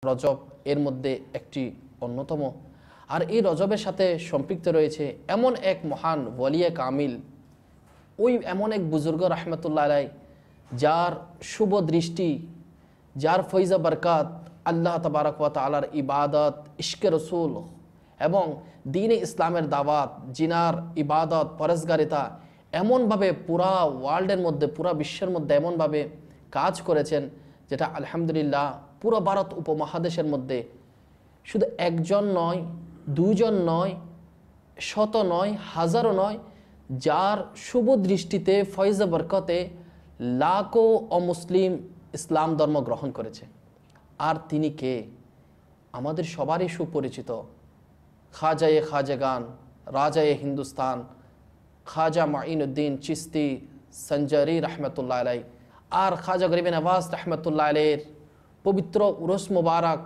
রজব এর মধ্যে একটি অন্যতম। আর এই রজবের সাথে সম্পৃক্ত রয়েছে এমন এক মহান ওয়ালিয়ে কামিল, ওই এমন এক বুজুর্গ রহমতুল্লাহ আলাই, যার শুভ দৃষ্টি, যার ফৈজা বরকাত আল্লাহ তবারক ওয়া তাআলার ইবাদত, ইশকে রসুল এবং দ্বীন ইসলামের দাওয়াত, জিনার ইবাদত, পরেজগারিতা এমনভাবে পুরা ওয়ার্ল্ডের মধ্যে, পুরা বিশ্বের মধ্যে এমনভাবে কাজ করেছেন, যেটা আলহামদুলিল্লাহ পুরো ভারত উপমহাদেশের মধ্যে শুধু একজন নয়, দুজন নয়, শত নয়, হাজারও নয়, যার শুভ দৃষ্টিতে ফয়জে বরকতে লাখো অমুসলিম ইসলাম ধর্ম গ্রহণ করেছে। আর তিনি কে? আমাদের সবারই সুপরিচিত খাজায়ে খাজাগান, রাজায়ে হিন্দুস্তান, খাজা মাইনুদ্দিন চিস্তি সঞ্জারি রহমতুল্লাহ আলাই। আর খাজা গরিব নওয়াজ রহমতুল্লাহ আলাইয়ের পবিত্র উরস মুবারক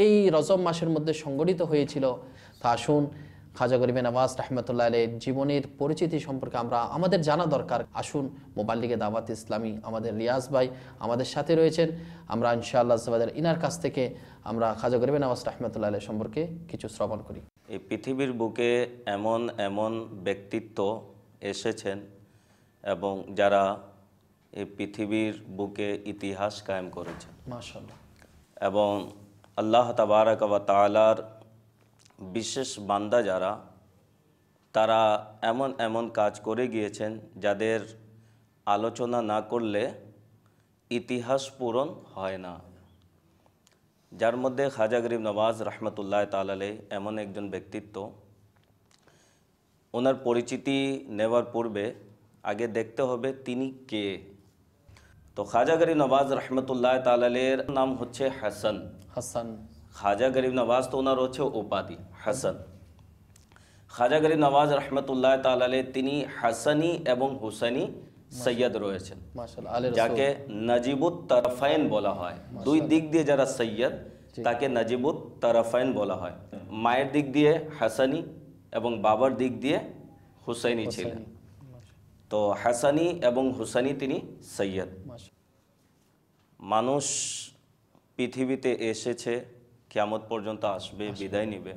এই রজব মাসের মধ্যে সংগঠিত হয়েছিল। তা আসুন খাজা গরিব নওয়াজ রহমতুল্লাহ আলাইয়ের জীবনের পরিচিতি সম্পর্কে আমরা আমাদের জানা দরকার। আসুন মোবাইল লিগে দাওয়াত ইসলামী আমাদের রিয়াজ ভাই আমাদের সাথে রয়েছেন, আমরা ইনশাআল্লাহ ইনার কাছ থেকে আমরা খাজা গরিব নওয়াজ রহমতুল্লাহ আলাই সম্পর্কে কিছু শ্রবণ করি। এই পৃথিবীর বুকে এমন এমন ব্যক্তিত্ব এসেছেন এবং যারা এই পৃথিবীর বুকে ইতিহাস কায়েম করেছেন মাশাআল্লাহ। এবং আল্লাহ তাবারক ওয়া তাআলার বিশেষ বান্দা যারা, তারা এমন এমন কাজ করে গিয়েছেন যাদের আলোচনা না করলে ইতিহাস পূরণ হয় না। যার মধ্যে খাজা গরিব নওয়াজ রহমতুল্লাহ তাআলা আলাইহি এমন একজন ব্যক্তিত্ব। ওনার পরিচিতি নেওয়ার পূর্বে আগে দেখতে হবে তিনি কে। তো খাজা গরিব নওয়াজ রহমতুল্লাহ তাআলা আলাইহির নাম হচ্ছে হাসান। হাসান খাজা গরিব নওয়াজ তো ওনার হচ্ছে উপাধি হাসান। খাজা গরিব নওয়াজ রহমতুল্লাহ তাআলা আলাইহি তিনি হাসানি এবং হুসাইনি সৈয়দ রয়েছেন, মাশাআল্লাহ, যাকে নাজিবুত তারফাইন বলা হয়। দুই দিক দিয়ে যারা সৈয়দ তাকে নাজিবুত তারফাইন বলা হয়। মায়ের দিক দিয়ে হাসানি এবং বাবার দিক দিয়ে হুসাইনি ছিলেন। তো হাসানি এবং হুসাইনি তিনি সৈয়দ। মানুষ পৃথিবীতে এসেছে, কিয়ামত পর্যন্ত আসবে, বিদায় নিবে,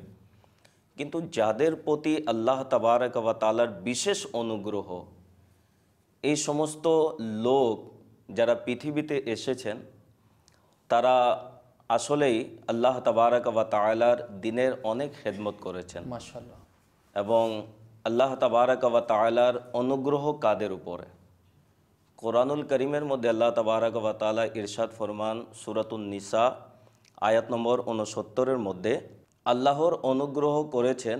কিন্তু যাদের প্রতি আল্লাহ তাবারক ওয়া তাআলার বিশেষ অনুগ্রহ, এই সমস্ত লোক যারা পৃথিবীতে এসেছেন তারা আসলেই আল্লাহ তাবারক ওয়া তাআলার দ্বীনের অনেক খেদমত করেছেন। মাশাআল্লাহ। এবং আল্লাহ তাবারক ওয়া তাআলার অনুগ্রহ কাদের উপরে? কোরআনুল করিমের মধ্যে আল্লাহ তাবারক ওয়া তাআলা ইরশাদ ফরমান সূরাতুন নিসা আয়াত নম্বর 69-এর মধ্যে, আল্লাহর অনুগ্রহ করেছেন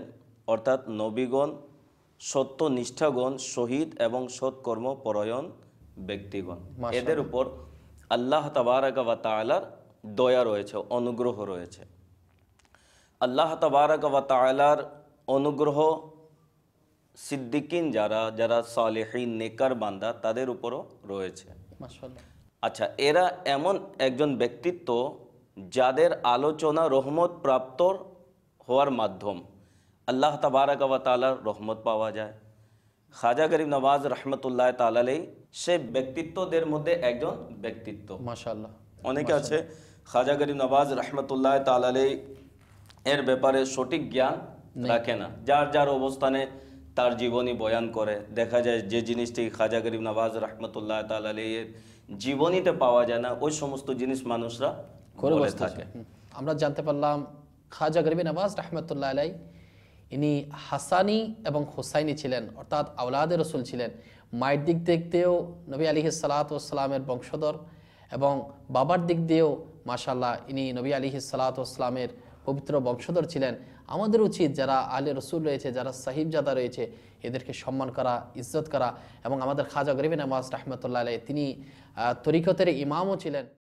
অর্থাৎ নবীগণ, সত্যনিষ্ঠাগণ, শহীদ এবং সৎকর্ম পরায়ণ ব্যক্তিগণ, এদের উপর আল্লাহ তাবারক ওয়া তাআলার দয়া রয়েছে, অনুগ্রহ রয়েছে। আল্লাহ তাবারক ওয়া তাআলার অনুগ্রহ সিদ্দিকিন যারা, যারা সালেহিন নেকার বান্দা, তাদের উপরও রয়েছে। মাশাআল্লাহ। আচ্ছা, এরা এমন একজন ব্যক্তিত্ব যাদের আলোচনা রহমত প্রাপ্ত হওয়ার মাধ্যম আল্লাহ তাবারক ওয়া তাআলার রহমত পাওয়া যায়। খাজা গরিব নওয়াজ রহমতুল্লাহ তাআলা আলাইহি সে ব্যক্তিত্বদের মধ্যে একজন ব্যক্তিত্ব। মাশাআল্লাহ। অনেকে আছে খাজা গরিব নওয়াজ রহমতুল্লাহ তাআলা আলাইহি এর ব্যাপারে সঠিক জ্ঞান রাখে না, যার যার অবস্থানে তার জীবনী বয়ান করে। দেখা যায় যে জিনিসটি খাজা গরিব নওয়াজ রহমতুল্লাহ তাআলা আলাইহির জীবনীতে পাওয়া যায় না, ওই সমস্ত জিনিস মানুষরা করে থাকে। আমরা জানতে পারলাম খাজা গরিব নওয়াজ রহমতুল্লাহ আলাই ইনি হাসানি এবং হুসাইনি ছিলেন, অর্থাৎ আওলাদে রসুল ছিলেন। মায়ের দিক দেখতেও নবী আলাইহিস সালাতু ওয়াস সালামের বংশধর এবং বাবার দিক দিয়েও মাশাআল্লাহ ইনি নবী আলাইহিস সালাতু ওয়াস সালামের পবিত্র বংশধর ছিলেন। আমাদের উচিত যারা আলে রসুল রয়েছে, যারা সাহিবজাদা রয়েছে, এদেরকে সম্মান করা, ইজ্জত করা। এবং আমাদের খাজা গরিব নওয়াজ রহমতুল্লাহ আলাই তিনি তরিকতের ইমামও ছিলেন।